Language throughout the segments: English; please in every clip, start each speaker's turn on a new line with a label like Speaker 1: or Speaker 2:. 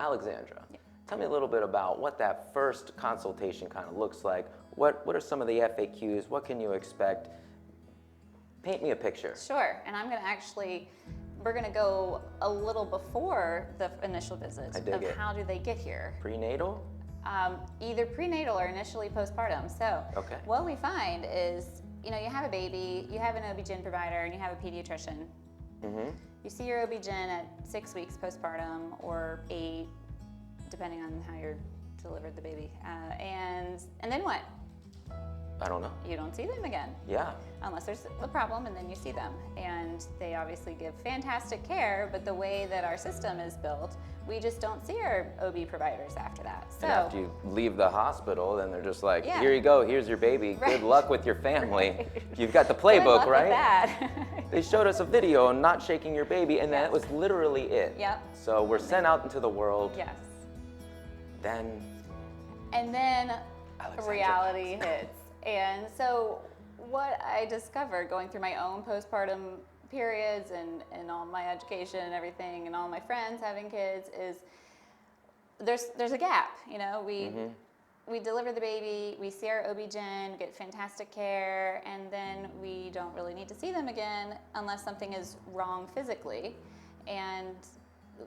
Speaker 1: Alexandra,
Speaker 2: Yeah.
Speaker 1: tell me a little bit about what that first consultation kind of looks like. What are some of the FAQs? What can you expect? Paint me a picture.
Speaker 2: Sure, and we're gonna go a little before the initial visit
Speaker 1: I dig
Speaker 2: of
Speaker 1: it.
Speaker 2: how do they get here.
Speaker 1: Prenatal?
Speaker 2: Either prenatal or initially postpartum. So
Speaker 1: Okay.
Speaker 2: what we find is, you have a baby, you have an OB-GYN provider, and you have a pediatrician.
Speaker 1: Mm-hmm.
Speaker 2: You see your OB-GYN at 6 weeks postpartum or 8, depending on how you delivered the baby. And then what?
Speaker 1: I don't know.
Speaker 2: You don't see them again.
Speaker 1: Yeah.
Speaker 2: Unless there's a problem, and then you see them. And they obviously give fantastic care, but the way that our system is built, we just don't see our OB providers after that. So
Speaker 1: And after you leave the hospital, then they're just like,
Speaker 2: Yeah.
Speaker 1: here you go, here's your baby.
Speaker 2: Right.
Speaker 1: Good luck with your family.
Speaker 2: Right.
Speaker 1: You've got the
Speaker 2: good
Speaker 1: playbook,
Speaker 2: luck with
Speaker 1: right?
Speaker 2: that.
Speaker 1: They showed us a video on not shaking your baby, and
Speaker 2: Yes.
Speaker 1: that was literally it.
Speaker 2: Yep.
Speaker 1: So we're sent out into the world.
Speaker 2: Yes.
Speaker 1: Then
Speaker 2: And then
Speaker 1: Alexandra
Speaker 2: reality
Speaker 1: Cox.
Speaker 2: hits. And so what I discovered going through my own postpartum periods and all my education and everything and all my friends having kids is there's a gap. We deliver the baby, we see our OB-GYN, get fantastic care, and then we don't really need to see them again unless something is wrong physically. And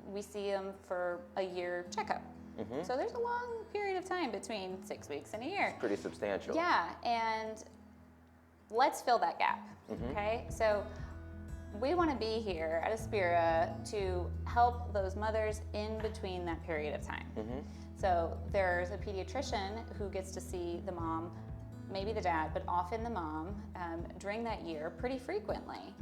Speaker 2: we see them for a year checkup.
Speaker 1: Mhm.
Speaker 2: So there's a long period of time between 6 weeks and a year.
Speaker 1: Pretty substantial.
Speaker 2: Yeah, and let's fill that gap, okay? So we want to be here at Aspira to help those mothers in between that period of time. So there's a pediatrician who gets to see the mom, maybe the dad, but often the mom during that year pretty frequently.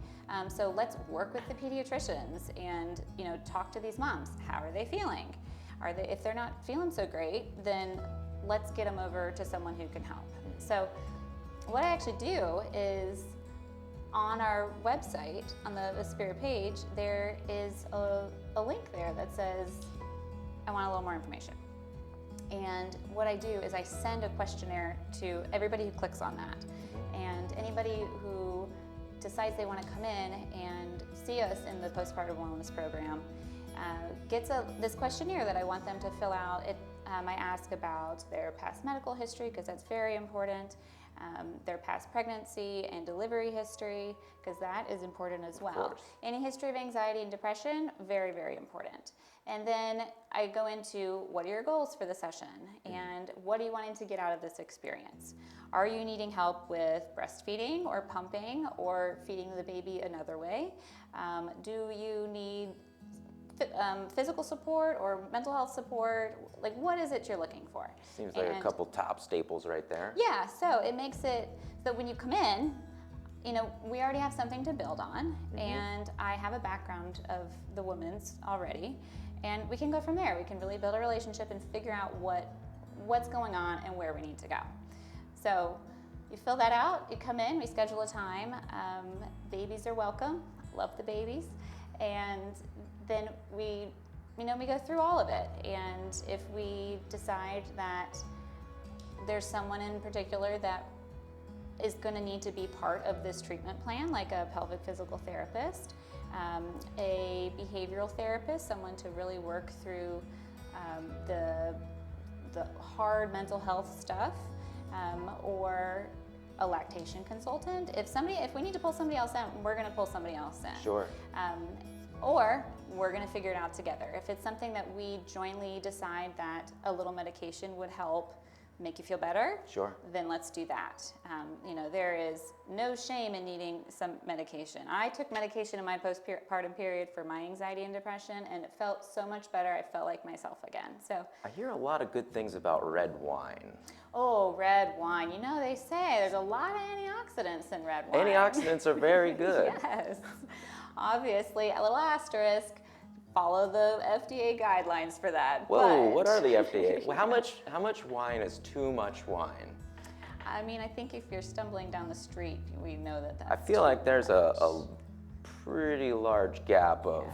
Speaker 2: So let's work with the pediatricians and talk to these moms. How are they feeling? If they're not feeling so great, then let's get them over to someone who can help. So what I actually do is on our website, on the Aspira page, there is a link there that says, I want a little more information. And what I do is I send a questionnaire to everybody who clicks on that. And anybody who decides they want to come in and see us in the Postpartum Wellness Program gets this questionnaire that I want them to fill out. I ask about their past medical history, because that's very important, their past pregnancy and delivery history, because that is important as well. Any history of anxiety and depression, very, very important. And then I go into, what are your goals for the session? And what are you wanting to get out of this experience? Are you needing help with breastfeeding or pumping or feeding the baby another way? Do you need physical support or mental health support? Like, what is it you're looking for?
Speaker 1: Seems like a couple top staples right there.
Speaker 2: Yeah, so it makes it so when you come in, we already have something to build on, and I have a background of the woman's already, and we can go from there. We can really build a relationship and figure out what's going on and where we need to go. So you fill that out, you come in, we schedule a time. Babies are welcome, love the babies, and then we go through all of it. And if we decide that there's someone in particular that is going to need to be part of this treatment plan, like a pelvic physical therapist, a behavioral therapist, someone to really work through the hard mental health stuff, or a lactation consultant. If we need to pull somebody else in, we're going to pull somebody else in.
Speaker 1: Sure.
Speaker 2: Or we're going to figure it out together. If it's something that we jointly decide that a little medication would help make you feel better,
Speaker 1: Sure.
Speaker 2: then let's do that. There is no shame in needing some medication. I took medication in my postpartum period for my anxiety and depression, and it felt so much better. I felt like myself again. So
Speaker 1: I hear a lot of good things about red wine.
Speaker 2: Oh, red wine. They say there's a lot of antioxidants in red wine.
Speaker 1: Antioxidants are very good.
Speaker 2: Yes. Obviously, a little asterisk, follow the FDA guidelines for that.
Speaker 1: Whoa, what are the FDA? Well, how much wine is too much wine?
Speaker 2: I mean, I think if you're stumbling down the street, we know that that's
Speaker 1: I feel like there's a pretty large gap of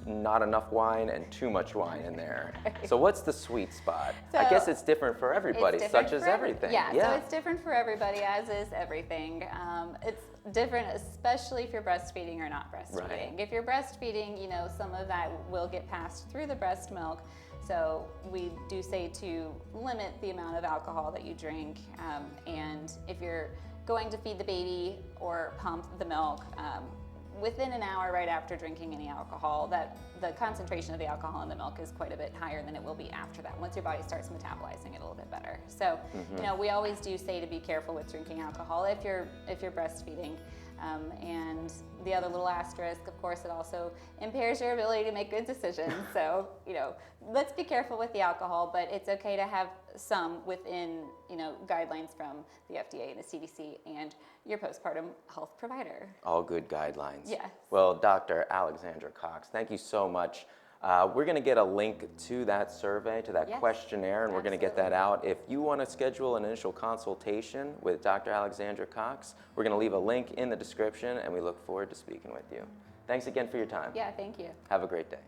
Speaker 1: not enough wine and too much wine in there. So what's the sweet spot? I guess it's different for everybody, such as everything.
Speaker 2: Yeah, so it's different for everybody, as is everything. It's different, especially if you're breastfeeding or not breastfeeding.
Speaker 1: Right.
Speaker 2: If you're breastfeeding, some of that will get passed through the breast milk. So we do say to limit the amount of alcohol that you drink, and if you're going to feed the baby or pump the milk, within an hour right after drinking any alcohol, that the concentration of the alcohol in the milk is quite a bit higher than it will be after that, once your body starts metabolizing it a little bit better. So, you know, we always do say to be careful with drinking alcohol if you're breastfeeding. And the other little asterisk, of course, it also impairs your ability to make good decisions. So, you know, let's be careful with the alcohol, but it's okay to have some within, you know, guidelines from the FDA and the CDC and your postpartum health provider.
Speaker 1: All good guidelines.
Speaker 2: Yes.
Speaker 1: Well, Dr. Alexandra Cox, thank you so much. We're going to get a link to that survey, to that
Speaker 2: Yes,
Speaker 1: questionnaire, and we're going to get that out. If you want to schedule an initial consultation with Dr. Alexandra Cox, we're going to leave a link in the description, and we look forward to speaking with you. Thanks again for your time.
Speaker 2: Yeah, thank you.
Speaker 1: Have a great day.